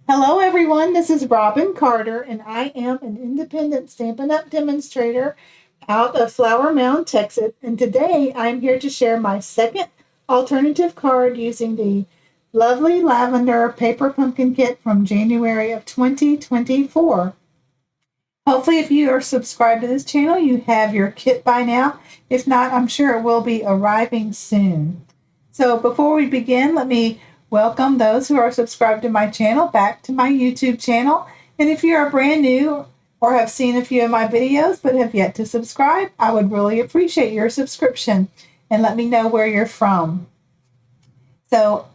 Hello, everyone. This is Robin Carter, and I am an independent Stampin' Up! Demonstrator out of Flower Mound, Texas. And today I'm here to share my second alternative card using the lovely Lavender Paper Pumpkin Kit from January of 2024. Hopefully, if you are subscribed to this channel, you have your kit by now. If not, I'm sure it will be arriving soon. So before we begin, let me welcome those who are subscribed to my channel back to my YouTube channel. And if you are brand new or have seen a few of my videos but have yet to subscribe, I would really appreciate your subscription and let me know where you're from. So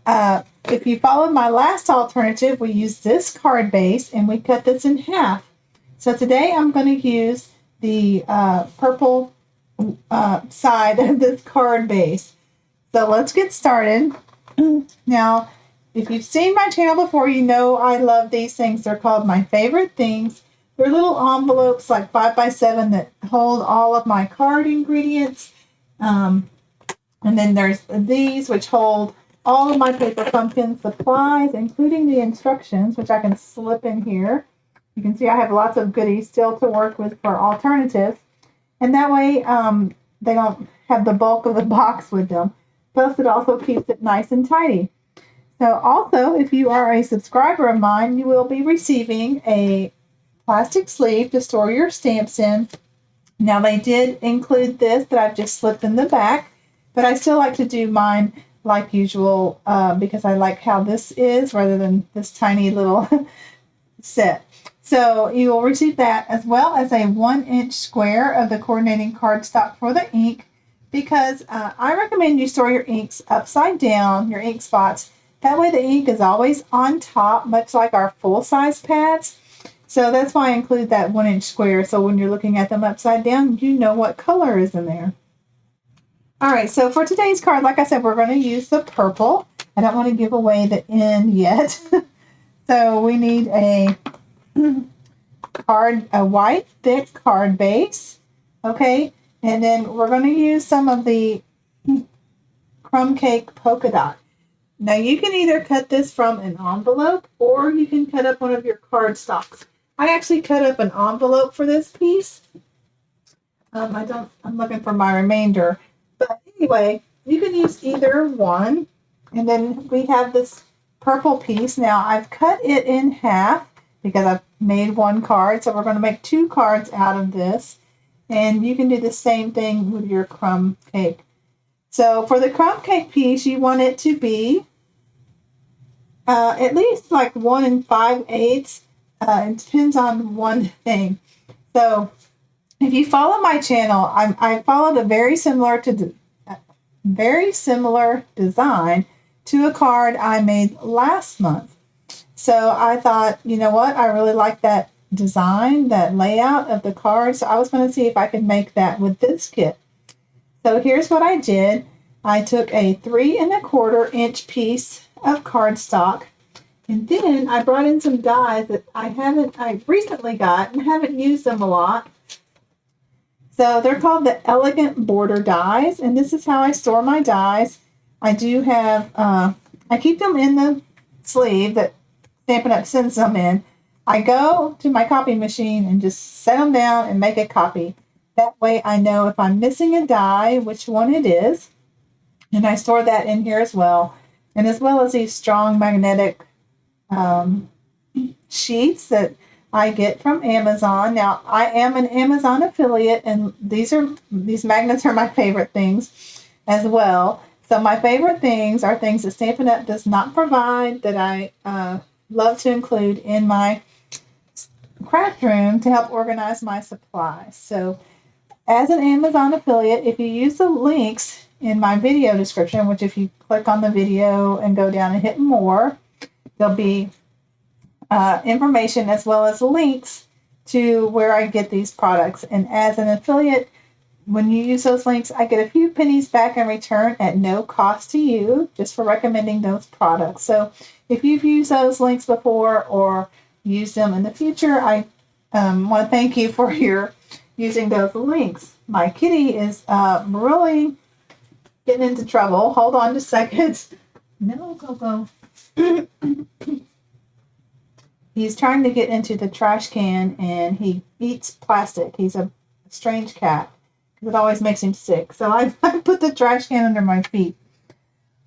if you followed my last alternative, we used this card base and we cut this in half. So today I'm going to use the purple side of this card base. So let's get started. Now, if you've seen my channel before, you know I love these things. They're called my favorite things. They're little envelopes like 5x7 that hold all of my card ingredients. And then there's these which hold all of my paper pumpkin supplies, including the instructions, which I can slip in here. You can see I have lots of goodies still to work with for alternatives. And that way they don't have the bulk of the box with them. Plus, it also keeps it nice and tidy. So also, if you are a subscriber of mine, you will be receiving a plastic sleeve to store your stamps in. Now, they did include this that I've just slipped in the back, but I still like to do mine like usual because I like how this is rather than this tiny little set. So you will receive that as well as a 1-inch square of the coordinating cardstock for the ink, because I recommend you store your inks upside down, your ink spots. That way the ink is always on top, much like our full-size pads. So that's why I include that 1-inch square, so when you're looking at them upside down, you know what color is in there. All right, so for today's card, like I said, we're going to use the purple. I don't want to give away the end yet. So we need a white thick card base, okay, and then we're going to use some of the crumb cake polka dot. Now you can either cut this from an envelope or you can cut up one of your card stocks. I actually cut up an envelope for this piece. I'm looking for my remainder, but anyway, you can use either one. And then we have this purple piece. Now I've cut it in half because I've made one card, so we're going to make 2 cards out of this. And you can do the same thing with your crumb cake. So for the crumb cake piece, you want it to be at least like 1 5/8. It depends on one thing. So if you follow my channel, I followed a very similar design to a card I made last month. So I thought, you know what? I really like that design, that layout of the card. So I was going to see if I could make that with this kit. So here's what I did. I took a 3 1/4 inch piece of cardstock, and then I brought in some dies that I recently got and haven't used them a lot. So they're called the Elegant Border dies, and this is how I store my dies. I do have, I keep them in the sleeve that Stampin' Up! Sends them in. I go to my copy machine and just set them down and make a copy. That way I know if I'm missing a die, which one it is. And I store that in here as well. And as well as these strong magnetic sheets that I get from Amazon. Now, I am an Amazon affiliate, and these magnets are my favorite things as well. So my favorite things are things that Stampin' Up! Does not provide that I love to include in my craft room to help organize my supplies. So as an Amazon affiliate, if you use the links in my video description, which if you click on the video and go down and hit more, there'll be information as well as links to where I get these products. And as an affiliate, when you use those links, I get a few pennies back in return at no cost to you, just for recommending those products. So if you've used those links before or use them in the future, I want to thank you for your using those links. My kitty is really getting into trouble. Hold on just a second. No, go. He's trying to get into the trash can and he eats plastic. He's a strange cat because it always makes him sick. So I put the trash can under my feet.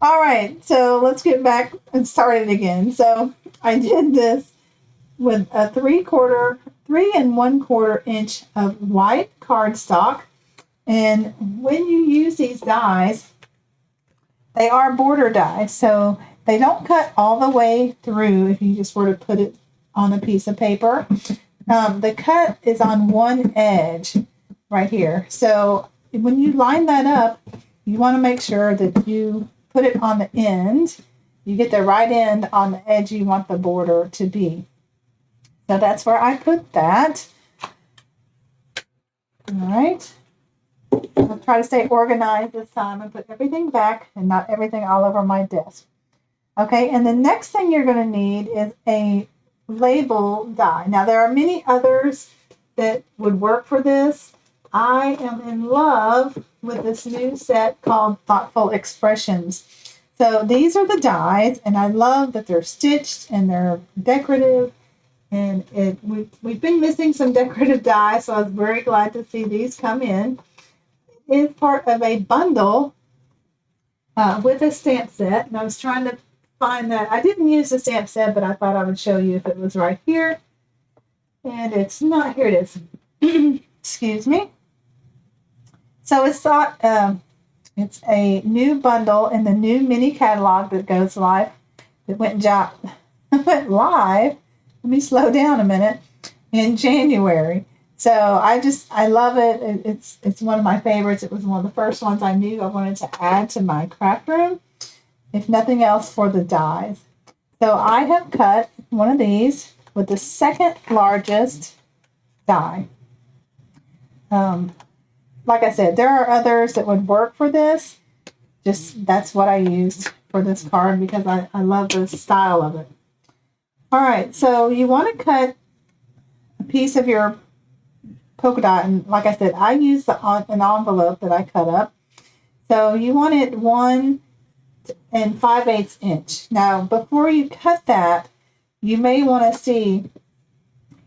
All right, so let's get back and start it again. So I did this with a 3 and 1/4 inch of white cardstock. And when you use these dies, they are border dies, so they don't cut all the way through if you just were to put it on a piece of paper. The cut is on one edge right here. So when you line that up, you want to make sure that you put it on the end. You get the right end on the edge you want the border to be. So that's where I put that. All right. I'll try to stay organized this time and put everything back and not everything all over my desk. Okay, and the next thing you're going to need is a label die. Now, there are many others that would work for this. I am in love with this new set called Thoughtful Expressions. So these are the dies, and I love that they're stitched and they're decorative. And we've been missing some decorative dies, so I was very glad to see these come in. It is part of a bundle with a stamp set, and I was trying to find that. I didn't use the stamp set, but I thought I would show you if it was right here. And it's not. Here it is. Excuse me. So it's a new bundle in the new mini catalog that goes live. It went live. Let me slow down a minute. In January. So I love it. It's one of my favorites. It was one of the first ones I knew I wanted to add to my craft room, if nothing else for the dies. So I have cut one of these with the second largest die. Like I said, there are others that would work for this. Just that's what I used for this card because I love the style of it. All right, so you want to cut a piece of your polka dot, and like I said, I use an envelope that I cut up. So you want it 1 5/8 inch. Now, before you cut that, you may want to see.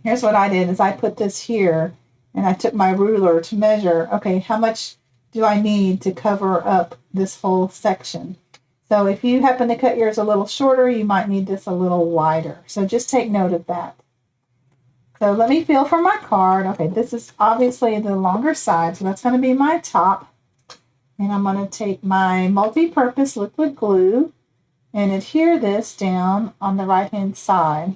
Here's what I did: is I put this here, and I took my ruler to measure. Okay, how much do I need to cover up this whole section? So if you happen to cut yours a little shorter, you might need this a little wider. So just take note of that. So let me feel for my card. Okay, this is obviously the longer side, so that's going to be my top. And I'm going to take my multi-purpose liquid glue and adhere this down on the right-hand side.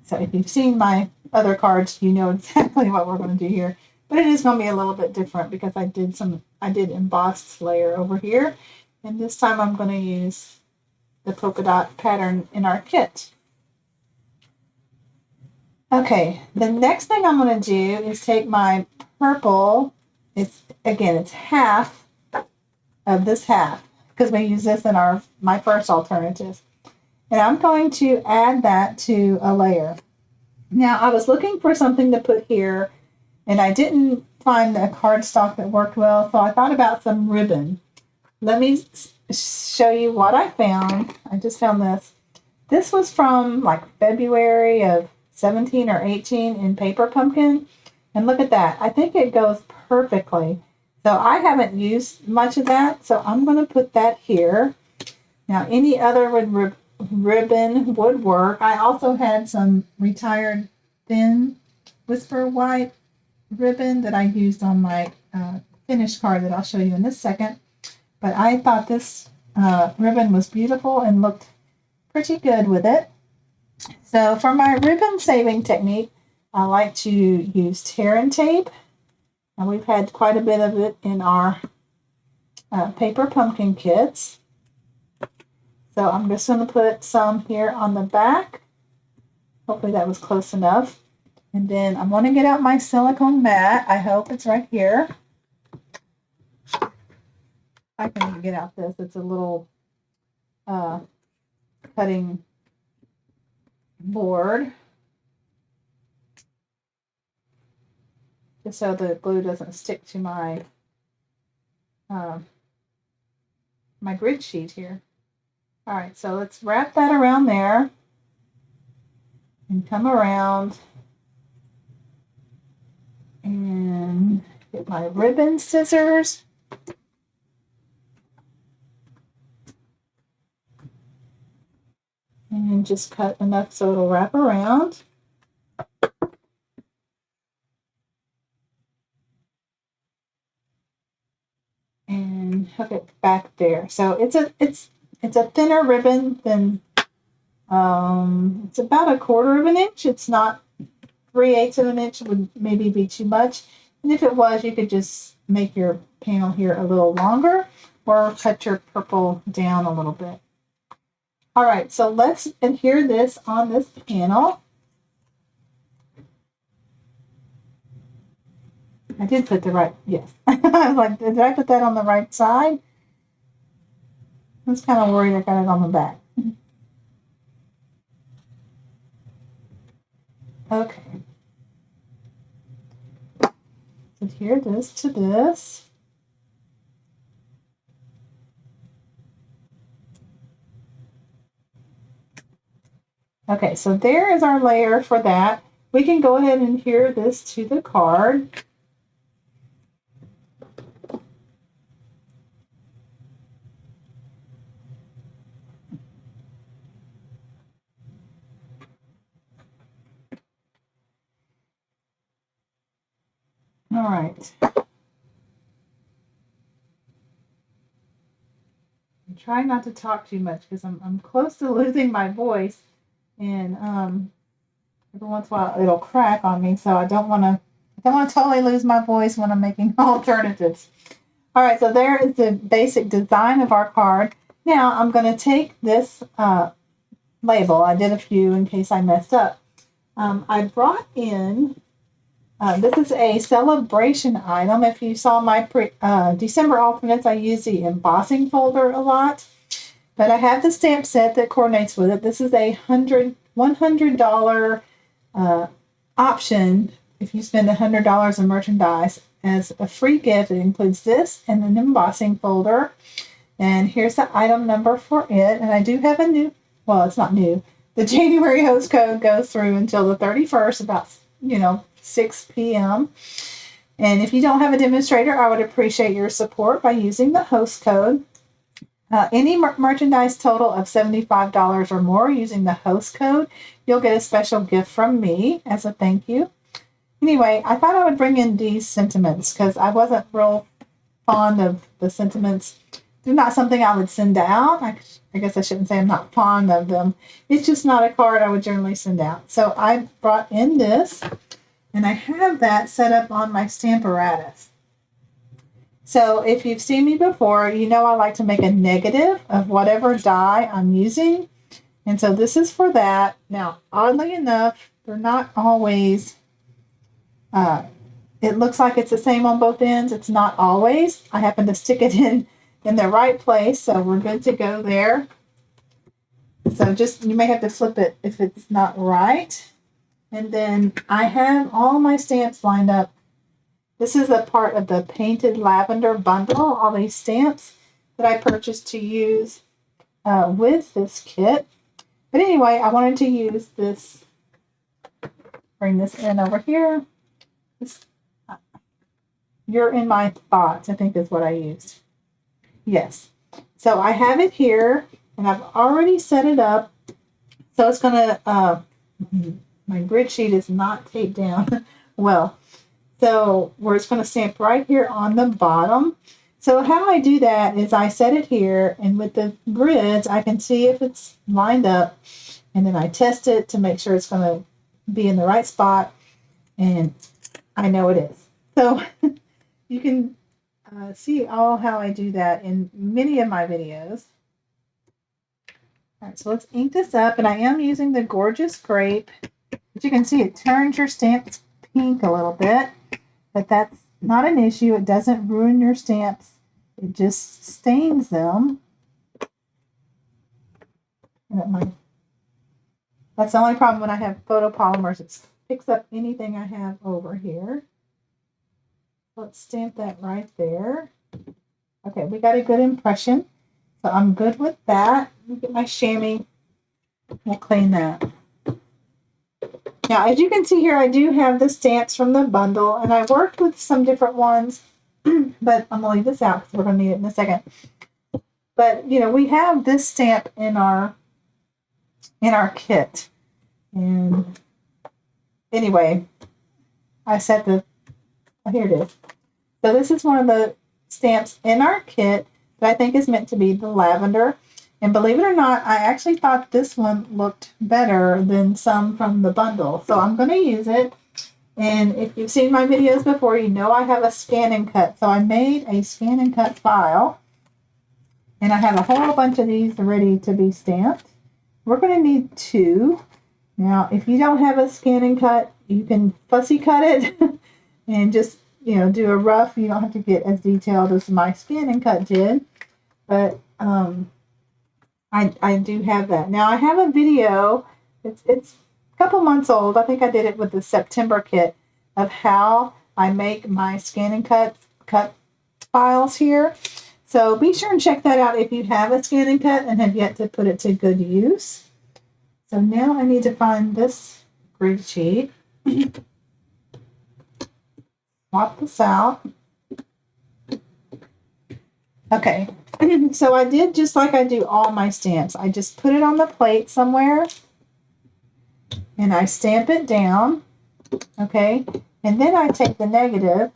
So if you've seen my other cards, you know exactly what we're going to do here. But it is going to be a little bit different because I did embossed layer over here. And this time I'm going to use the polka dot pattern in our kit. Okay, the next thing I'm going to do is take my purple. It's half of this half because we use this in my first alternative. And I'm going to add that to a layer. Now, I was looking for something to put here, and I didn't find a cardstock that worked well, so I thought about some ribbon. Let me show you what I found. I just found this. This was from like February of 17 or 18 in Paper Pumpkin. And look at that. I think it goes perfectly. So I haven't used much of that, so I'm going to put that here. Now, any other ribbon would work. I also had some retired thin Whisper White ribbon that I used on my finished card that I'll show you in this second. But I thought this ribbon was beautiful and looked pretty good with it. So for my ribbon saving technique, I like to use tear and tape. And we've had quite a bit of it in our Paper Pumpkin kits. So I'm just going to put some here on the back. Hopefully that was close enough. And then I'm going to get out my silicone mat. I hope it's right here. I can get out this. It's a little cutting board. Just so the glue doesn't stick to my my grid sheet here. All right, so let's wrap that around there and come around and get my ribbon scissors. And just cut enough so it'll wrap around. And hook it back there. So it's a thinner ribbon than it's about 1/4 of an inch. It's not 3/8 of an inch, would maybe be too much. And if it was, you could just make your panel here a little longer or cut your purple down a little bit. All right, so let's adhere this on this panel. I did put the right, yes. I was like, did I put that on the right side? I was kind of worried I got it on the back. Okay. Adhere this to this. Okay, so there is our layer for that. We can go ahead and adhere this to the card. All right. I'm trying not to talk too much because I'm close to losing my voice, and every once in a while it'll crack on me, so I don't want to totally lose my voice when I'm making alternatives. All right, so there is the basic design of our card. Now I'm going to take this label. I did a few in case I messed up. I brought in, this is a celebration item. If you saw my December alternates, I use the embossing folder a lot. But I have the stamp set that coordinates with it. This is a $100 option if you spend $100 in merchandise as a free gift. It includes this and an embossing folder. And here's the item number for it. And I do have a new, well, it's not new. The January host code goes through until the 31st, about, 6 p.m. And if you don't have a demonstrator, I would appreciate your support by using the host code. Any merchandise total of $75 or more using the host code, you'll get a special gift from me as a thank you. Anyway, I thought I would bring in these sentiments because I wasn't real fond of the sentiments. They're not something I would send out. I guess I shouldn't say I'm not fond of them. It's just not a card I would generally send out. So I brought in this, and I have that set up on my Stamparatus. So if you've seen me before, you know I like to make a negative of whatever die I'm using. And so this is for that. Now, oddly enough, they're not always, it looks like it's the same on both ends. It's not always. I happen to stick it in the right place, so we're good to go there. So just, you may have to flip it if it's not right. And then I have all my stamps lined up. This is a part of the Painted Lavender bundle, all these stamps that I purchased to use with this kit. But anyway, I wanted to use this, bring this in over here. This, You're in My Thoughts, I think is what I used. Yes. So I have it here, and I've already set it up. So it's going to, my grid sheet is not taped down well. So we're just going to stamp right here on the bottom. So how I do that is I set it here, and with the grids, I can see if it's lined up, and then I test it to make sure it's going to be in the right spot, and I know it is. So you can see all how I do that in many of my videos. All right, so let's ink this up, and I am using the Gorgeous Grape. As you can see, it turns your stamps pink a little bit, but that's not an issue. It doesn't ruin your stamps. It just stains them. That's the only problem when I have photopolymers. It picks up anything I have over here. Let's stamp that right there. Okay, we got a good impression. So I'm good with that. Let me get my chamois. We'll clean that. Now, as you can see here, I do have the stamps from the bundle, and I worked with some different ones, but I'm going to leave this out because we're going to need it in a second. But, you know, we have this stamp in our kit. And anyway, here it is. So this is one of the stamps in our kit that I think is meant to be the lavender. And believe it or not, I actually thought this one looked better than some from the bundle. So I'm going to use it. And if you've seen my videos before, you know I have a scan and cut. So I made a scan and cut file. And I have a whole bunch of these ready to be stamped. We're going to need 2. Now, if you don't have a scan and cut, you can fussy cut it and just, you know, do a rough. You don't have to get as detailed as my scan and cut did. But I do have that. Now, I have a video. It's a couple months old. I think I did it with the September kit of how I make my scan and cut files here. So be sure and check that out if you have a scan and cut and have yet to put it to good use. So now I need to find this grid sheet. Swap this out. Okay, so I did just like I do all my stamps. I just put it on the plate somewhere and I stamp it down. Okay, and then I take the negative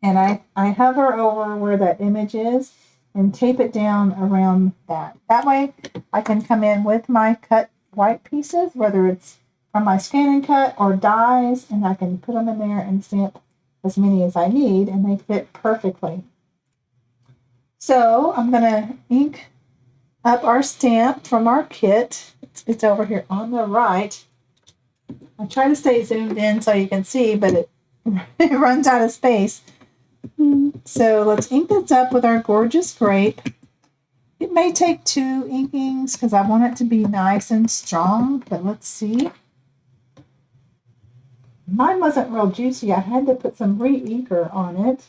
and I hover over where that image is and tape it down around that. That way I can come in with my cut white pieces, whether it's from my scan and cut or dies, and I can put them in there and stamp as many as I need, and they fit perfectly. So I'm going to ink up our stamp from our kit. It's over here on the right. I try to stay zoomed in so you can see, but it runs out of space. So let's ink this up with our gorgeous grape. It may take 2 inkings because I want it to be nice and strong, but let's see. Mine wasn't real juicy. I had to put some re-inker on it,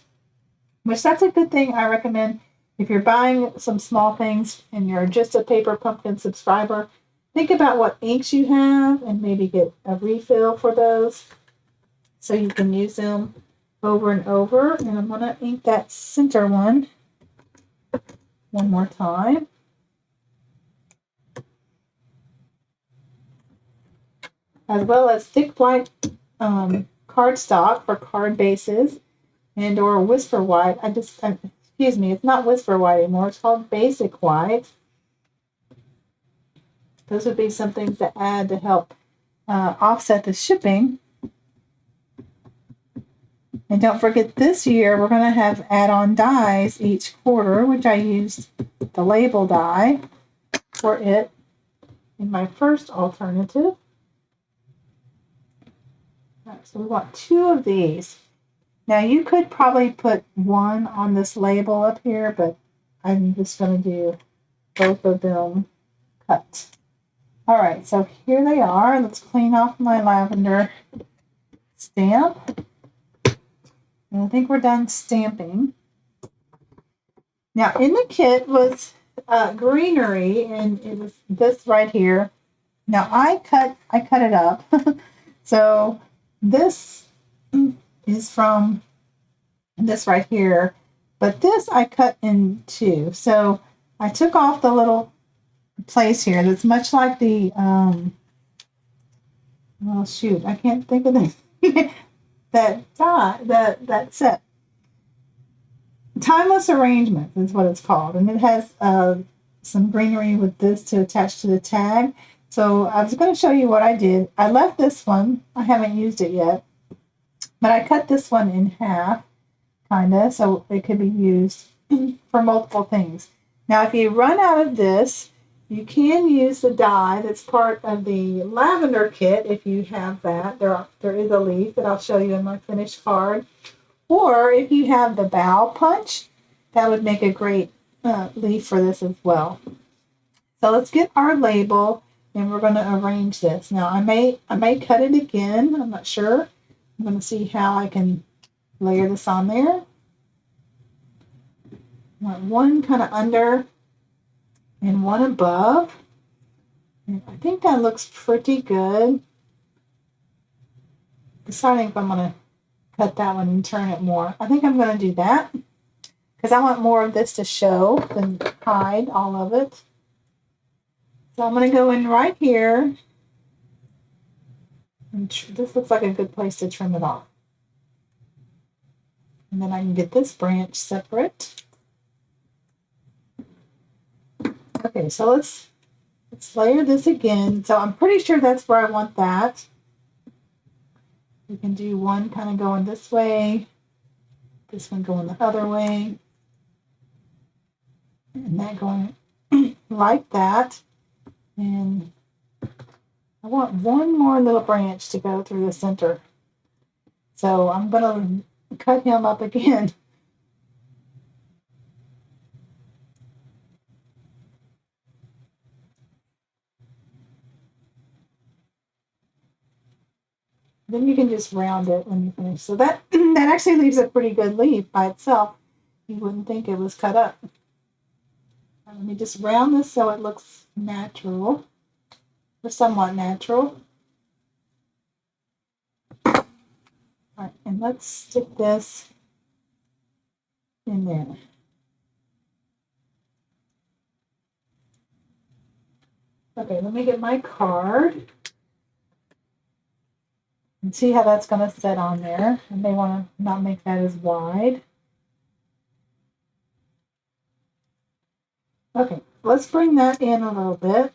which that's a good thing. I recommend if you're buying some small things and you're just a Paper Pumpkin subscriber, think about what inks you have and maybe get a refill for those so you can use them over and over. And I'm going to ink that center one more time. As well as thick white cardstock for card bases and or whisper white. Excuse me, it's not whisper white anymore. It's called basic white. Those would be some things to add to help offset the shipping. And don't forget, this year we're going to have add-on dies each quarter, which I used the label die for it in my first alternative. All right, so we want 2 of these. Now you could probably put 1 on this label up here, but I'm just going to do both of them cut. All right, so here they are. Let's clean off my lavender stamp. And I think we're done stamping. Now, in the kit was greenery, and it was this right here. Now, I cut it up. So this is from this right here, but this I cut in 2. So I took off the little place here that's much like the oh shoot, I can't think of the that set. Timeless Arrangements is what it's called, and it has some greenery with this to attach to the tag. So I was going to show you what I did. I left this one. I haven't used it yet, but I cut this one in half, kind of, so it could be used for multiple things. Now, if you run out of this, you can use the die that's part of the lavender kit if you have that. There is a leaf that I'll show you in my finished card. Or if you have the bow punch, that would make a great leaf for this as well. So let's get our label and we're going to arrange this. Now I may cut it again. I'm not sure. I'm going to see how I can layer this on there. I want one kind of under and one above. And I think that looks pretty good. Deciding if I'm going to cut that one and turn it more. I think I'm going to do that because I want more of this to show than hide all of it. So I'm going to go in right here. And this looks like a good place to trim it off. And then I can get this branch separate. Okay, so let's layer this again. So I'm pretty sure that's where I want that. We can do one kind of going this way, this one going the other way, and that going like that. And I want one more little branch to go through the center. So I'm going to cut him up again. Then you can just round it when you finish. So that actually leaves a pretty good leaf by itself. You wouldn't think it was cut up. Let me just round this so it looks natural, or somewhat natural. All right, and let's stick this in there. Okay, let me get my card. And see how that's going to sit on there. I may want to not make that as wide. Okay, let's bring that in a little bit.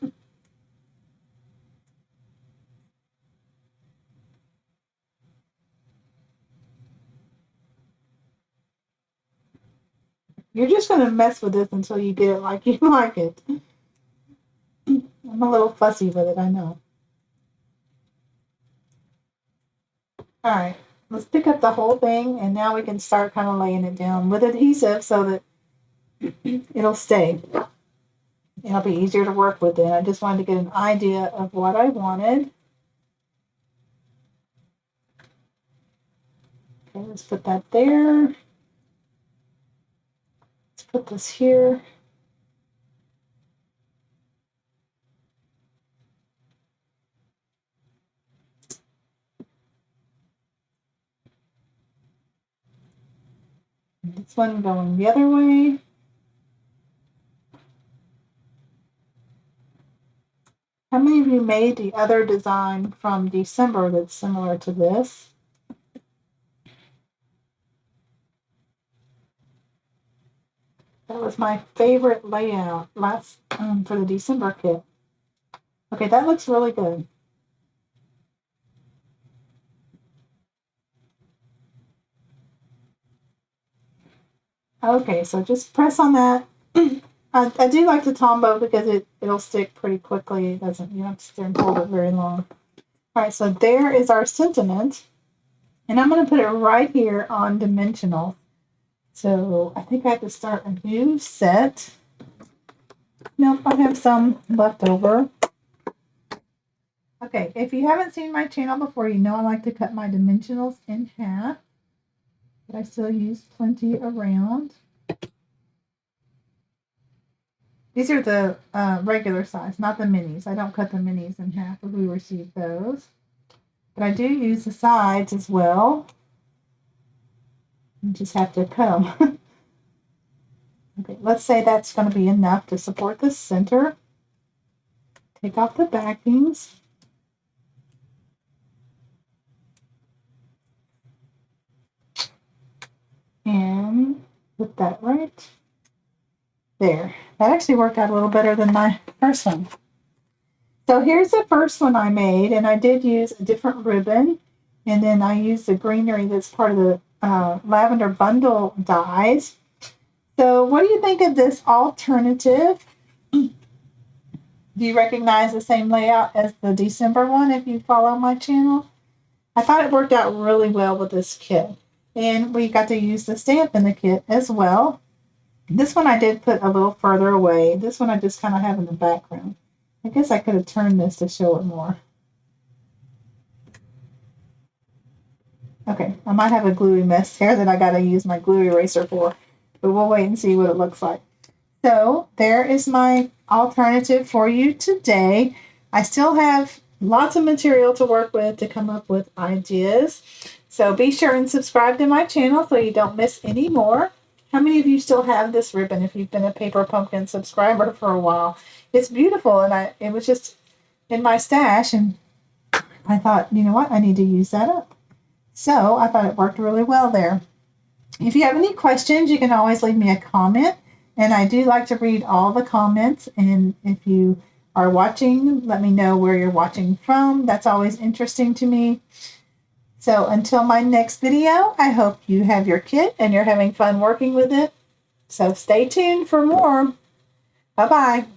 You're just going to mess with this until you get it like you like it. I'm a little fussy with it, I know. All right, let's pick up the whole thing, and now we can start kind of laying it down with adhesive so that it'll stay. It'll be easier to work with it. I just wanted to get an idea of what I wanted. Okay, let's put that there. Let's put this here. This one going the other way. How many of you made the other design from December that's similar to this? That was my favorite layout last for the December kit. Okay, that looks really good. Okay, so just press on that. I do like the Tombow because it'll stick pretty quickly. You don't have to sit there and hold it very long. All right, so there is our sentiment. And I'm going to put it right here on dimensional. So I think I have to start a new set. Nope, I have some left over. Okay, if you haven't seen my channel before, you know I like to cut my dimensionals in half. But I still use plenty around. These are the regular size, not the minis. I don't cut the minis in half if we receive those. But I do use the sides as well. You just have to cut them. Okay, let's say that's going to be enough to support the center. Take off the backings. And put that right there. That actually worked out a little better than my first one. So here's the first one I made, and I did use a different ribbon, and then I used the greenery that's part of the lavender bundle dies. So what do you think of this alternative? Do you recognize the same layout as the December one if you follow my channel? I thought it worked out really well with this kit. And we got to use the stamp in the kit as well. This one I did put a little further away. This one I just kind of have in the background. I guess I could have turned this to show it more. Okay, I might have a gluey mess here that I got to use my glue eraser for. But we'll wait and see what it looks like. So there is my alternative for you today. I still have lots of material to work with to come up with ideas. So be sure and subscribe to my channel so you don't miss any more. How many of you still have this ribbon if you've been a Paper Pumpkin subscriber for a while? It's beautiful, and it was just in my stash, and I thought, you know what, I need to use that up. So I thought it worked really well there. If you have any questions, you can always leave me a comment. And I do like to read all the comments. And if you are watching, let me know where you're watching from. That's always interesting to me. So until my next video, I hope you have your kit and you're having fun working with it. So stay tuned for more. Bye-bye.